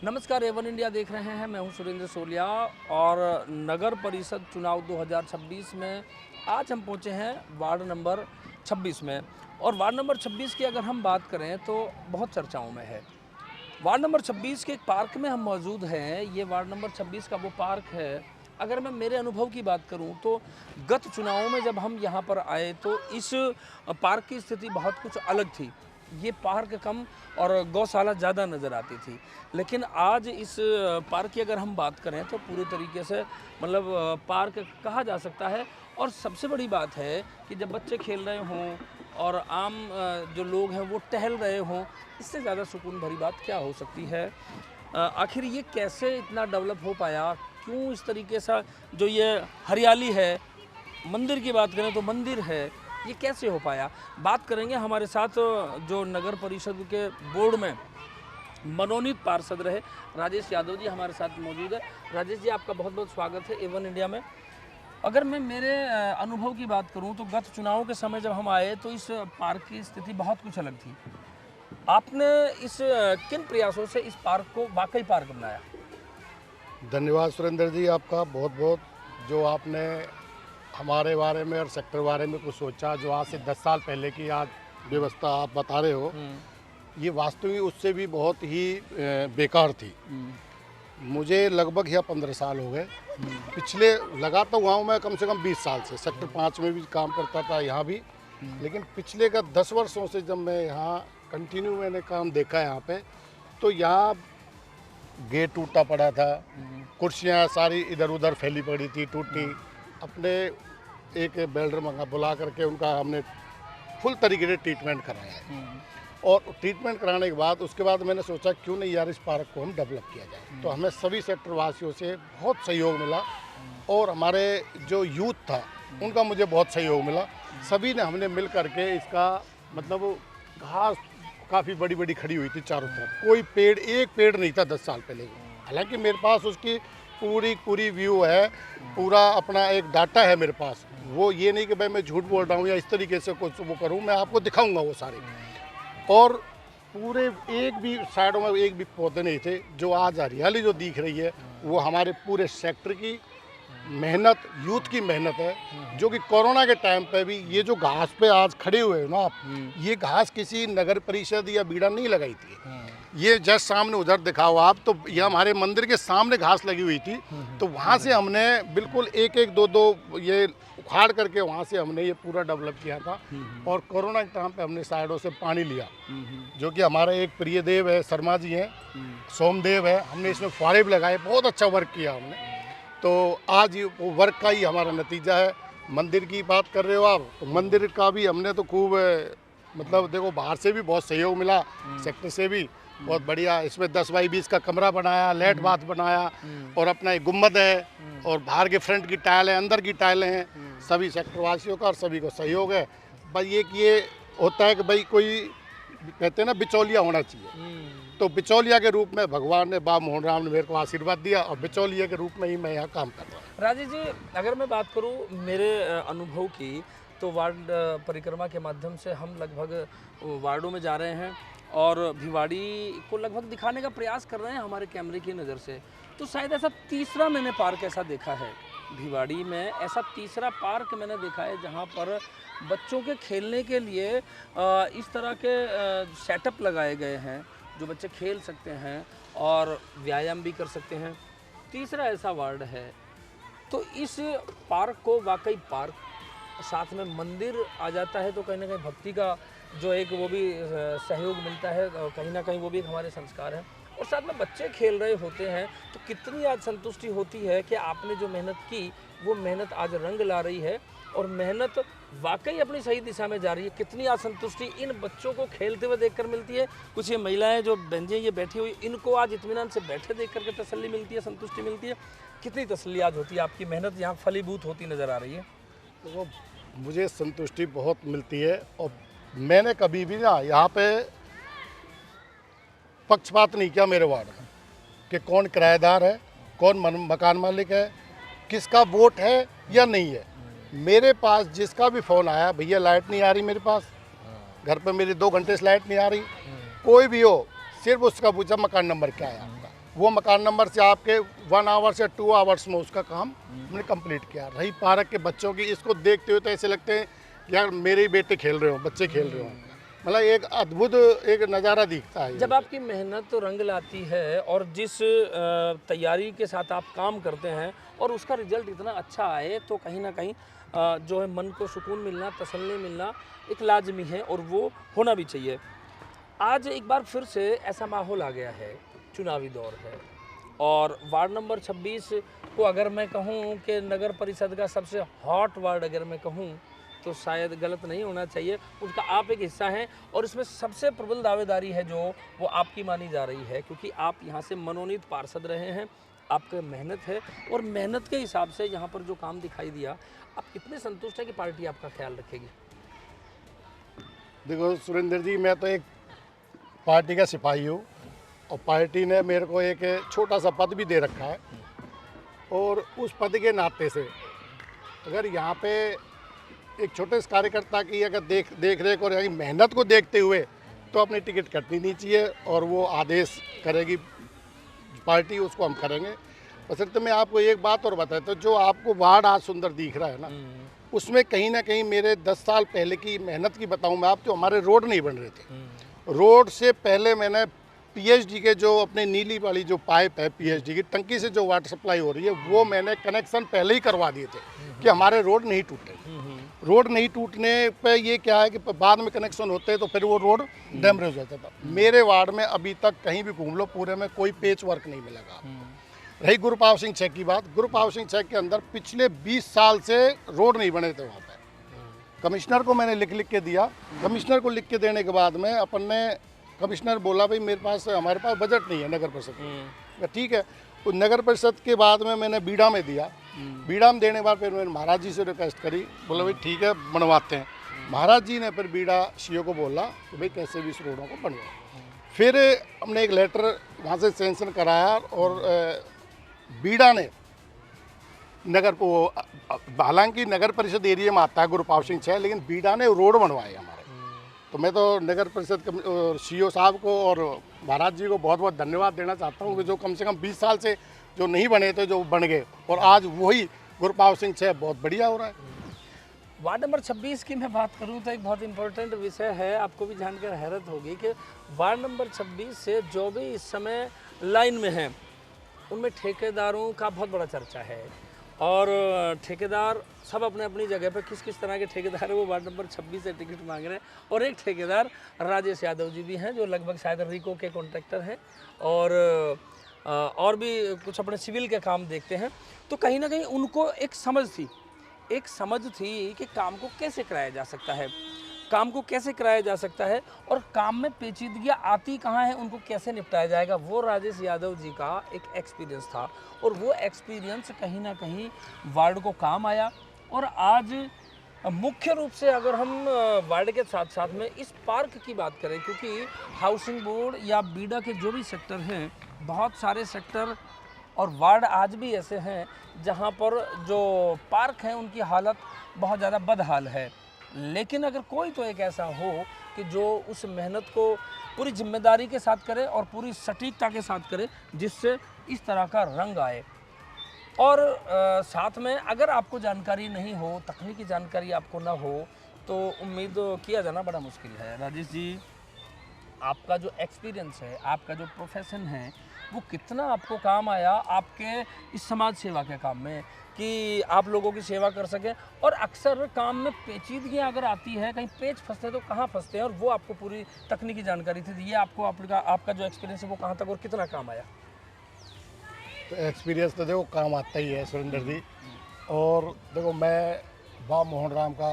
नमस्कार, Avon India देख रहे हैं। मैं हूं सुरेंद्र सोलिया और नगर परिषद चुनाव 2026 में आज हम पहुंचे हैं वार्ड नंबर 26 में। और वार्ड नंबर 26 की अगर हम बात करें तो बहुत चर्चाओं में है। वार्ड नंबर 26 के एक पार्क में हम मौजूद हैं। ये वार्ड नंबर 26 का वो पार्क है। अगर मैं मेरे अनुभव की बात करूं तो गत चुनावों में जब हम यहाँ पर आए तो इस पार्क की स्थिति बहुत कुछ अलग थी। ये पार्क कम और गौशाला ज़्यादा नज़र आती थी, लेकिन आज इस पार्क की अगर हम बात करें तो पूरे तरीके से मतलब पार्क कहा जा सकता है। और सबसे बड़ी बात है कि जब बच्चे खेल रहे हों और आम जो लोग हैं वो टहल रहे हों, इससे ज़्यादा सुकून भरी बात क्या हो सकती है। आखिर ये कैसे इतना डेवलप हो पाया, क्यों इस तरीके से जो ये हरियाली है, मंदिर की बात करें तो मंदिर है, ये कैसे हो पाया, बात करेंगे। हमारे साथ जो नगर परिषद के बोर्ड में मनोनीत पार्षद रहे राजेश यादव जी हमारे साथ मौजूद है। राजेश जी, आपका बहुत बहुत स्वागत है एवन इंडिया में। अगर मैं मेरे अनुभव की बात करूं तो गत चुनावों के समय जब हम आए तो इस पार्क की स्थिति बहुत कुछ अलग थी। आपने इस किन प्रयासों से इस पार्क को वाकई पार्क बनाया? धन्यवाद सुरेंद्र जी, आपका बहुत बहुत। जो आपने हमारे बारे में और सेक्टर बारे में कुछ सोचा, जो आज से 10 साल पहले की आज व्यवस्था आप बता रहे हो, ये वास्तविक उससे भी बहुत ही बेकार थी। मुझे लगभग यहाँ 15 साल हो गए। पिछले लगाता हुआ हूँ मैं कम से कम 20 साल से, सेक्टर 5 में भी काम करता था, यहाँ भी। लेकिन पिछले का 10 वर्षों से जब मैं यहाँ कंटिन्यू मैंने काम देखा यहाँ पे, तो यहाँ गेट टूटा पड़ा था, कुर्सियाँ सारी इधर उधर फैली पड़ी थी, टूटी। अपने एक बिल्डर मंगा बुला करके उनका हमने फुल तरीके से ट्रीटमेंट कराया है। और ट्रीटमेंट कराने के बाद उसके बाद मैंने सोचा क्यों नहीं यार इस पार्क को हम डेवलप किया जाए। तो हमें सभी सेक्टर वासियों से बहुत सहयोग मिला और हमारे जो यूथ था उनका मुझे बहुत सहयोग मिला। सभी ने हमने मिल करके इसका मतलब घास काफ़ी बड़ी बड़ी खड़ी हुई थी चारों तरफ, कोई पेड़ एक पेड़ नहीं था 10 साल पहले। हालांकि मेरे पास उसकी पूरी व्यू है, पूरा अपना एक डाटा है मेरे पास। वो ये नहीं कि भाई मैं झूठ बोल रहा हूँ या इस तरीके से कुछ वो करूँ, मैं आपको दिखाऊंगा वो सारे। और पूरे एक भी साइडों में एक भी पौधे नहीं थे। जो आज हरियाली जो दिख रही है वो हमारे पूरे सेक्टर की मेहनत, यूथ की मेहनत है। जो कि कोरोना के टाइम पे भी ये जो घास पे आज खड़े हुए हो ना आप, ये घास किसी नगर परिषद या बीड़ा नहीं लगाई थी। ये जस्ट सामने उधर दिखाओ आप, तो ये हमारे मंदिर के सामने घास लगी हुई थी। तो वहाँ से हमने बिल्कुल एक एक दो दो ये उखाड़ करके वहाँ से हमने ये पूरा डेवलप किया था। और कोरोना के टाइम पे हमने साइडों से पानी लिया, जो कि हमारा एक प्रिय देव है, शर्मा जी हैं, सोमदेव है, हमने इसमें फुहारे भी लगाए, बहुत अच्छा वर्क किया हमने। तो आज वो वर्क का ही हमारा नतीजा है। मंदिर की बात कर रहे हो आप, तो मंदिर का भी हमने तो खूब मतलब देखो बाहर से भी बहुत सहयोग मिला, सेक्टर से भी बहुत बढ़िया। इसमें 10 बाई 20 का कमरा बनाया, लेट बाथ बनाया और अपना एक गुम्बद है और बाहर के फ्रंट की टाइल है, अंदर की टाइलें हैं। सभी सेक्टर वासियों का और सभी को सहयोग है। भाई ये होता है कि भाई कोई कहते हैं ना बिचौलिया होना चाहिए, तो बिचौलिया के रूप में भगवान ने बाबा मोहन राम ने मेरे को आशीर्वाद दिया और बिचौलिया के रूप में ही मैं यहाँ काम कर रहा हूँ। राजेश जी, अगर मैं बात करूँ मेरे अनुभव की, तो वार्ड परिक्रमा के माध्यम से हम लगभग वार्डों में जा रहे हैं और भिवाड़ी को लगभग दिखाने का प्रयास कर रहे हैं हमारे कैमरे की नज़र से। तो शायद ऐसा तीसरा मैंने पार्क ऐसा देखा है भिवाड़ी में, ऐसा तीसरा पार्क मैंने देखा है जहाँ पर बच्चों के खेलने के लिए इस तरह के सेटअप लगाए गए हैं जो बच्चे खेल सकते हैं और व्यायाम भी कर सकते हैं। तीसरा ऐसा वार्ड है। तो इस पार्क को वाकई पार्क, साथ में मंदिर आ जाता है तो कहीं ना कहीं भक्ति का जो एक वो भी सहयोग मिलता है, कहीं ना कहीं वो भी एक हमारे संस्कार है। और साथ में बच्चे खेल रहे होते हैं तो कितनी आज संतुष्टि होती है कि आपने जो मेहनत की वो मेहनत आज रंग ला रही है और मेहनत वाकई अपनी सही दिशा में जा रही है। कितनी आज संतुष्टि इन बच्चों को खेलते हुए देखकर मिलती है। कुछ ये महिलाएं जो बहनें ये बैठी हुई, इनको आज इत्मीनान से बैठे देख करके तसल्ली मिलती है, संतुष्टि मिलती है। कितनी तसल्ली आज होती है, आपकी मेहनत यहाँ फलीभूत होती नज़र आ रही है। तो मुझे संतुष्टि बहुत मिलती है। और मैंने कभी भी ना यहाँ पे पक्षपात नहीं किया मेरे वार्ड में कि कौन किराएदार है, कौन मकान मालिक है, किसका वोट है या नहीं है। मेरे पास जिसका भी फ़ोन आया, भैया लाइट नहीं आ रही मेरे पास, घर पे मेरी 2 घंटे से लाइट नहीं आ रही, कोई भी हो, सिर्फ उसका पूछा मकान नंबर क्या है आपका, वो मकान नंबर से आपके 1 आवर से 2 आवर्स में उसका काम हमने कंप्लीट किया। रही पार्क के बच्चों की, इसको देखते हुए तो ऐसे लगते हैं यार मेरे ही बेटे खेल रहे हो, बच्चे खेल रहे हो, मतलब एक अद्भुत एक नज़ारा दिखता है। जब आपकी मेहनत तो रंग लाती है और जिस तैयारी के साथ आप काम करते हैं और उसका रिजल्ट इतना अच्छा आए तो कहीं ना कहीं जो है मन को सुकून मिलना, तसल्ली मिलना एक लाजमी है और वो होना भी चाहिए। आज एक बार फिर से ऐसा माहौल आ गया है, चुनावी दौर है और वार्ड नंबर 26 को अगर मैं कहूँ कि नगर परिषद का सबसे हॉट वार्ड अगर मैं कहूँ तो शायद गलत नहीं होना चाहिए, उसका आप एक हिस्सा हैं और इसमें सबसे प्रबल दावेदारी है जो वो आपकी मानी जा रही है क्योंकि आप यहाँ से मनोनीत पार्षद रहे हैं, आपका मेहनत है और मेहनत के हिसाब से यहाँ पर जो काम दिखाई दिया, आप कितने संतुष्ट हैं कि पार्टी आपका ख्याल रखेगी? देखो सुरेंद्र जी, मैं तो एक पार्टी का सिपाही हूँ और पार्टी ने मेरे को एक छोटा सा पद भी दे रखा है और उस पद के नाते से अगर यहाँ पे एक छोटे से कार्यकर्ता की अगर देख रेख और यहाँ मेहनत को देखते हुए तो अपनी टिकट कटनी नहीं चाहिए और वो आदेश करेगी पार्टी, उसको हम करेंगे। बसरते तो मैं आपको एक बात और बताता हूँ, जो आपको वार्ड आज सुंदर दिख रहा है ना, उसमें कहीं ना कहीं मेरे 10 साल पहले की मेहनत की बताऊँ मैं आपको। हमारे रोड नहीं बन रहे थे, रोड से पहले मैंने पीएचडी के जो अपने नीली वाली जो पाइप है पीएचडी की टंकी से जो वाटर सप्लाई हो रही है वो मैंने कनेक्शन पहले ही करवा दिए थे कि हमारे रोड नहीं टूटे। रोड नहीं टूटने पे ये क्या है कि बाद में कनेक्शन होते हैं तो फिर वो रोड डैमेज हो जाता था। मेरे वार्ड में अभी तक कहीं भी घूम लो पूरे में कोई पेच वर्क नहीं मिलेगा। रही गुरुपाव सिंह छेक की बात, गुरुपाव सिंह छेक के अंदर पिछले 20 साल से रोड नहीं बने थे वहाँ पे। कमिश्नर को मैंने लिख के दिया, कमिश्नर को लिख के देने के बाद में अपन ने, कमिश्नर बोला भाई हमारे पास बजट नहीं है नगर परिषद। ठीक है, तो नगर परिषद के बाद में मैंने बीड़ा में दिया, बीड़ा में देने के बाद फिर मैंने महाराज जी से रिक्वेस्ट करी, बोला भाई ठीक है बनवाते हैं। महाराज जी ने फिर बीड़ा सीओ को बोला कि भाई कैसे भी इस रोडों को बनवाओ। फिर हमने एक लेटर वहाँ से सेंक्शन कराया और बीड़ा ने नगर को, हालांकि नगर परिषद एरिया में आता है गुरुपाव सिंह छह, लेकिन बीड़ा ने रोड बनवाए हमारे। तो मैं तो नगर परिषद सीओ साहब को और महाराज जी को बहुत बहुत धन्यवाद देना चाहता हूँ कि जो कम से कम 20 साल से जो नहीं बने थे जो बन गए और आज वही गुरुपाव सिंह छह बहुत बढ़िया हो रहा है। वार्ड नंबर 26 की मैं बात करूं तो एक बहुत इंपॉर्टेंट विषय है, आपको भी जानकर हैरत होगी कि वार्ड नंबर 26 से जो भी इस समय लाइन में हैं उनमें ठेकेदारों का बहुत बड़ा चर्चा है और ठेकेदार सब अपने अपनी जगह पर किस किस तरह के ठेकेदार है वो वार्ड नंबर 26 से टिकट मांग रहे हैं और एक ठेकेदार राजेश यादव जी भी हैं जो लगभग शायद रिको के कॉन्ट्रैक्टर हैं और भी कुछ अपने सिविल के काम देखते हैं। तो कहीं ना कहीं उनको एक समझ थी कि काम को कैसे कराया जा सकता है, काम को कैसे कराया जा सकता है और काम में पेचीदगियाँ आती कहाँ है, उनको कैसे निपटाया जाएगा। वो राजेश यादव जी का एक एक्सपीरियंस था और वो एक्सपीरियंस कहीं ना कहीं वार्ड को काम आया। और आज मुख्य रूप से अगर हम वार्ड के साथ साथ में इस पार्क की बात करें, क्योंकि हाउसिंग बोर्ड या बीड़ा के जो भी सेक्टर हैं, बहुत सारे सेक्टर और वार्ड आज भी ऐसे हैं जहां पर जो पार्क हैं उनकी हालत बहुत ज़्यादा बदहाल है। लेकिन अगर कोई तो एक ऐसा हो कि जो उस मेहनत को पूरी जिम्मेदारी के साथ करे और पूरी सटीकता के साथ करे जिससे इस तरह का रंग आए। और साथ में अगर आपको जानकारी नहीं हो, तकनीकी जानकारी आपको ना हो तो उम्मीद किया जाना बड़ा मुश्किल है। राजेश जी, आपका जो एक्सपीरियंस है, आपका जो प्रोफेशन है, वो कितना आपको काम आया आपके इस समाज सेवा के काम में कि आप लोगों की सेवा कर सकें। और अक्सर काम में पेचीदगियाँ अगर आती है, कहीं पेच फंसते हैं तो कहाँ फंसते हैं, और वो आपको पूरी तकनीकी जानकारी थी। ये आपको आपका जो एक्सपीरियंस है वो कहाँ तक और कितना काम आया? तो एक्सपीरियंस तो देखो काम आता ही है सुरेंद्र जी। और देखो मैं बाबा मोहन राम का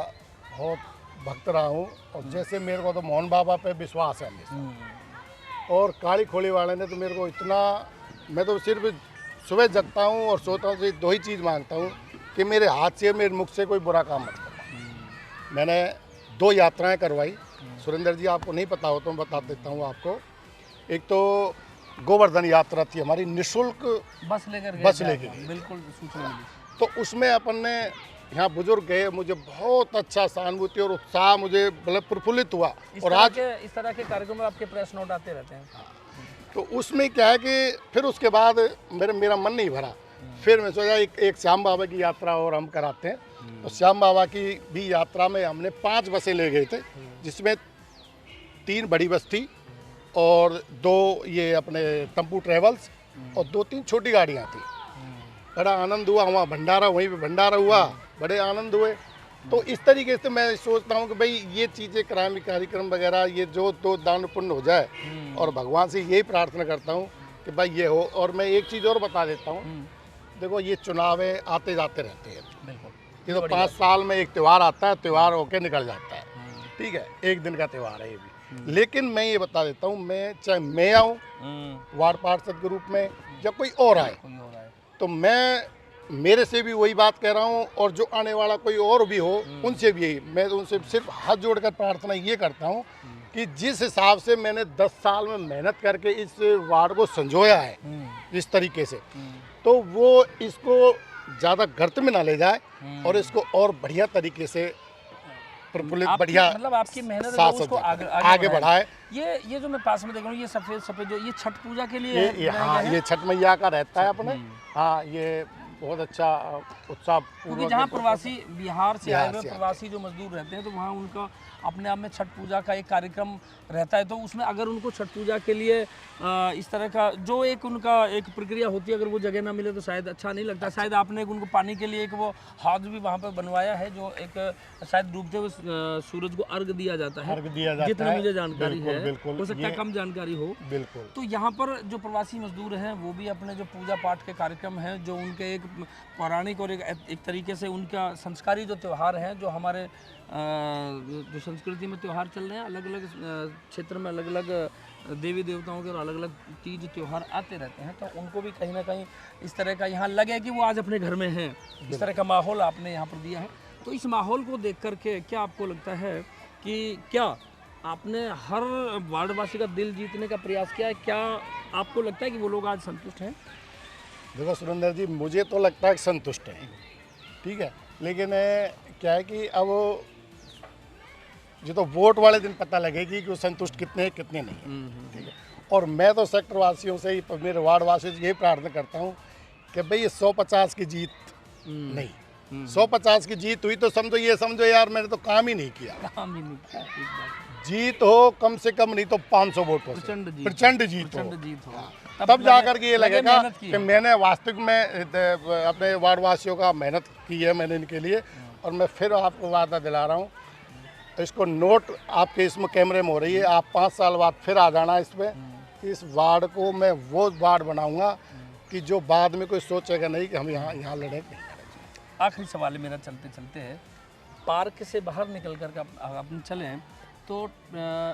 बहुत भक्त रहा हूँ और जैसे मेरे को तो मोहन बाबा पे विश्वास है हमेशा। और काली खोली वाले ने तो मेरे को इतना, मैं तो सिर्फ सुबह जगता हूँ और सोता हूँ, दो ही चीज़ मांगता हूँ कि मेरे हाथ से मेरे मुख से कोई बुरा काम मत करना। मैंने 2 यात्राएं करवाई सुरेंद्र जी, आपको नहीं पता हो तो मैं बता देता हूँ आपको। एक तो गोवर्धन यात्रा थी हमारी, निःशुल्क बस लेकर बिल्कुल सूचना मिली। तो उसमें अपन ने यहाँ बुजुर्ग गए, मुझे बहुत अच्छा सहानुभूति और उत्साह, मुझे मतलब प्रफुल्लित हुआ। और आज इस तरह के कार्यक्रम में आपके प्रेस नोट आते रहते हैं। तो उसमें क्या है कि फिर उसके बाद मेरा मन नहीं भरा। फिर मैं सोचा एक श्याम बाबा की यात्रा और हम कराते हैं। तो श्याम बाबा की भी यात्रा में हमने 5 बसें ले गए थे, जिसमें 3 बड़ी बस थी और 2 ये अपने टेम्पू ट्रेवल्स और 2-3 छोटी गाड़ियाँ थी। बड़ा आनंद हुआ, वहाँ भंडारा, वहीं पे भंडारा हुआ, बड़े आनंद हुए। तो इस तरीके से मैं सोचता हूँ कि भाई ये चीज़ें कार्यक्रम वगैरह ये जो तो दान पुण्य हो जाए, और भगवान से यही प्रार्थना करता हूँ कि भाई ये हो। और मैं एक चीज़ और बता देता हूँ, देखो ये चुनाव आते जाते रहते हैं, ये तो 5 साल में एक त्यौहार आता है, त्यौहार होके निकल जाता है, ठीक है, एक दिन का त्यौहार है ये भी। लेकिन मैं ये बता देता हूँ, मैं चाहे मैं आऊँ वार्ड पार्षद के रूप में या कोई और आए, तो मैं मेरे से भी वही बात कह रहा हूँ, और जो आने वाला कोई और भी हो उनसे भी यही, मैं उनसे सिर्फ हाथ जोड़कर प्रार्थना ये करता हूँ कि जिस हिसाब से मैंने 10 साल में मेहनत करके इस वार्ड को संजोया है इस तरीके से, तो वो इसको ज़्यादा गर्त में ना ले जाए और इसको और बढ़िया तरीके से प्रफुल्लित, बढ़िया मतलब आपकी मेहनत है साथ वो उसको आगे बढ़ाए। ये जो मैं पास में देख रहा हूँ, ये सफेद जो ये छठ पूजा के लिए हाँ, ये छठ मैया का रहता है अपने। हाँ, ये बहुत अच्छा उत्साह, क्योंकि जहाँ प्रवासी बिहार से आए हुए प्रवासी जो मजदूर रहते हैं, तो वहाँ उनका अपने आप में छठ पूजा का एक कार्यक्रम रहता है। तो उसमें अगर उनको छठ पूजा के लिए इस तरह का जो एक उनका एक प्रक्रिया होती है, अगर वो जगह ना मिले तो शायद अच्छा नहीं लगता। शायद आपने उनको पानी के लिए एक वो हौज भी वहाँ पर बनवाया है, जो एक शायद डूबते हुए सूरज को अर्घ दिया जाता है, जितना मुझे जानकारी है, हो सकता है कम जानकारी हो। बिल्कुल। तो यहाँ पर जो प्रवासी मजदूर हैं वो भी अपने जो पूजा पाठ के कार्यक्रम हैं, जो उनके एक पौराणिक और एक तरीके से उनका संस्कारी जो त्यौहार है, जो हमारे जो संस्कृति में त्यौहार चल रहे हैं, अलग अलग क्षेत्र में अलग अलग देवी देवताओं के और अलग अलग तीज त्यौहार आते रहते हैं, तो उनको भी कहीं ना कहीं इस तरह का यहाँ लगे कि वो आज अपने घर में हैं। इस तरह का माहौल आपने यहाँ पर दिया है। तो इस माहौल को देख करके क्या आपको लगता है कि क्या आपने हर वार्डवासी का दिल जीतने का प्रयास किया है? क्या आपको लगता है कि वो लोग आज संतुष्ट हैं? देखो सुरेंद्र जी, मुझे तो लगता है कि संतुष्ट है, ठीक है, लेकिन क्या है कि अब जो तो वोट वाले दिन पता लगेगी कि वो संतुष्ट कितने हैं कितने नहीं, ठीक है। और मैं तो सेक्टर वासियों से ही, मेरे वार्ड वासियों से यही प्रार्थना करता हूँ कि भाई ये 150 की जीत नहीं, 150 की जीत हुई तो समझो, ये समझो यार मैंने तो काम ही नहीं किया। जीत हो कम से कम नहीं तो 500 वोटों से प्रचंड जीत हो, तब जाकर के ये लगेगा कि मैंने वास्तविक में अपने वार्डवासियों का मेहनत की है मैंने इनके लिए। और मैं फिर आपको वादा दिला रहा हूँ, इसको नोट आपके इसमें कैमरे में हो रही है, आप 5 साल बाद फिर आ जाना इसमें, इस वार्ड को मैं वो वार्ड बनाऊंगा कि जो बाद में कोई सोचेगा नहीं कि हम यहाँ लड़ेंगे। आखिरी सवाल मेरा चलते चलते है, पार्क से बाहर निकल कर अपन चलें तो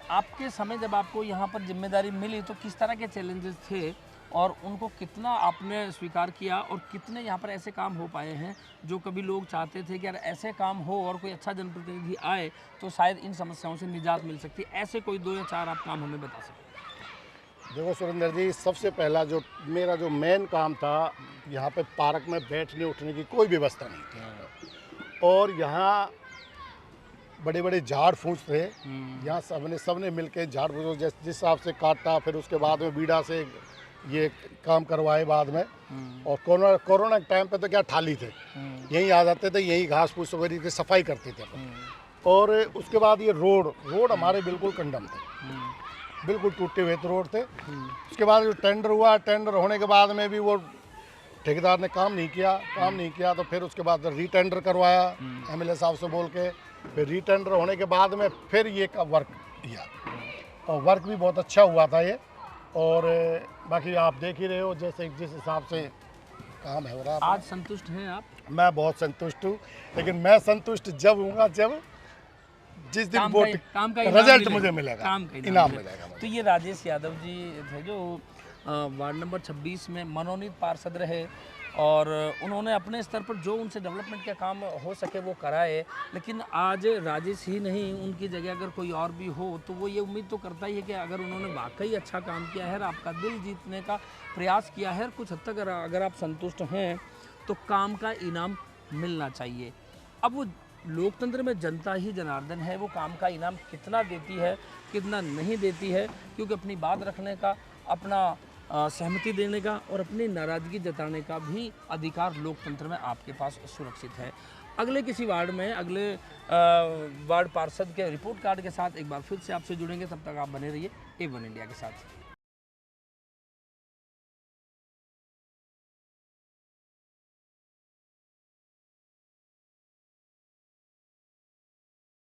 आपके समय जब आपको यहाँ पर जिम्मेदारी मिली तो किस तरह के चैलेंजेस थे और उनको कितना आपने स्वीकार किया, और कितने यहाँ पर ऐसे काम हो पाए हैं जो कभी लोग चाहते थे कि यार ऐसे काम हो और कोई अच्छा जनप्रतिनिधि आए तो शायद इन समस्याओं से निजात मिल सकती है? ऐसे कोई 2 या 4 आप काम हमें बता सकते? देखो सुरेंद्र जी, सबसे पहला जो मेरा जो मेन काम था, यहाँ पे पार्क में बैठने उठने की कोई व्यवस्था नहीं थी, और यहाँ बड़े बड़े झाड़ फूस थे। यहाँ सबने मिलके झाड़ फूस जिस हिसाब से काटा, फिर उसके बाद में बीड़ा से ये काम करवाए बाद में। और कोरोना के टाइम पे तो क्या थाली थे, यहीं आ जाते थे, यहीं घास फूस वगैरह की सफाई करते थे। और उसके बाद ये रोड हमारे बिल्कुल कंडम थे, बिल्कुल टूटे हुए रोड थे। उसके बाद जो टेंडर हुआ, टेंडर होने के बाद में भी वो ठेकेदार ने काम नहीं किया, तो फिर उसके बाद रीटेंडर करवाया MLA साहब से बोल के। फिर रीटेंडर होने के बाद में फिर ये का वर्क किया, और वर्क भी बहुत अच्छा हुआ था ये। और बाकी आप देख ही रहे हो जैसे जिस हिसाब से काम है हो रहा है। आज संतुष्ट हैं आप? मैं बहुत संतुष्ट हूँ, लेकिन मैं संतुष्ट जब हूँगा जब जिस दिन वोट का रिजल्ट मुझे मिलेगा, काम का इनाम मिलेगा। तो ये राजेश यादव जी थे जो वार्ड नंबर 26 में मनोनीत पार्षद रहे, और उन्होंने अपने स्तर पर जो उनसे डेवलपमेंट का काम हो सके वो कराए। लेकिन आज राजेश ही नहीं, उनकी जगह अगर कोई और भी हो तो वो ये उम्मीद तो करता ही है कि अगर उन्होंने वाकई अच्छा काम किया है, आपका दिल जीतने का प्रयास किया है, कुछ हद तक अगर आप संतुष्ट हैं तो काम का इनाम मिलना चाहिए। अब वो लोकतंत्र में जनता ही जनार्दन है, वो काम का इनाम कितना देती है कितना नहीं देती है, क्योंकि अपनी बात रखने का अपना सहमति देने का और अपनी नाराज़गी जताने का भी अधिकार लोकतंत्र में आपके पास सुरक्षित है। अगले किसी वार्ड में अगले वार्ड पार्षद के रिपोर्ट कार्ड के साथ एक बार फिर से आपसे जुड़ेंगे। तब तक आप बने रहिए A1 इंडिया के साथ।